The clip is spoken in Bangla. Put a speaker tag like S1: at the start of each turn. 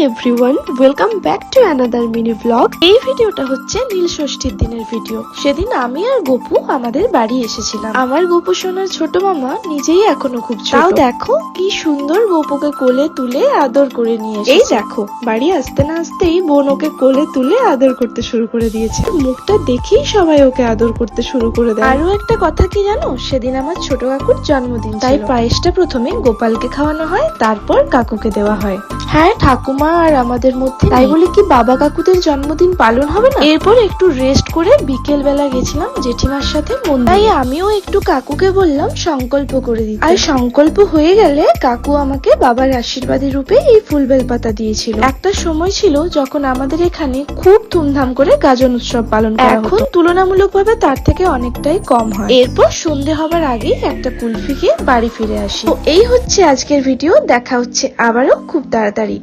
S1: Everyone, welcome back to another mini blog. এই ভিডিওটা হচ্ছে নীল ষষ্ঠীর দিনের ভিডিও। সেদিন আমি আর গপু আমাদের বাড়ি এসেছিলাম। আমার গপু সোনার ছোট মামা নিজেই এখনো খুব ছোট। তাও দেখো কি সুন্দর গপুকে কোলে তুলে আদর করে নিয়ে এসেছে। এই দেখো বাড়ি আসতে না আসতেই বোন ওকে কোলে তুলে আদর করতে শুরু করে দিয়েছে। মুখটা দেখেই সবাই ওকে আদর করতে শুরু করে দেয়। আরো একটা কথা কি জানো, সেদিন আমার ছোট কাকুর জন্মদিন, তাই পায়েসটা প্রথমে গোপালকে খাওয়ানো হয়, তারপর কাকুকে দেওয়া হয়। হ্যাঁ, ঠাকুমা আর আমাদের মধ্যে, তাই বলে কি বাবা কাকুদের জন্মদিন পালন হবে না? এরপর একটু রেস্ট করে বিকেল বেলা গেছিলাম জেঠিমার সাথে মন্দিরে। তাই আমিও একটু কাকুকে বললাম সংকল্প করে দিতে। আর সংকল্প হয়ে গেলে কাকু আমাকে বাবার আশীর্বাদের রূপে এই ফুল বেলপাতা দিয়েছিল। একটা সময় ছিল যখন আমাদের এখানে খুব ধুমধাম করে গাজন উৎসব পালন করা হতো। এখন তুলনামূলকভাবে তার থেকে অনেকটাই কম হয়। এরপর সন্ধে হবার আগেই একটা কুলফি খেয়ে বাড়ি ফিরে আসি। তো এই হচ্ছে আজকের ভিডিও। দেখা হচ্ছে আবারও খুব তাড়াতাড়ি।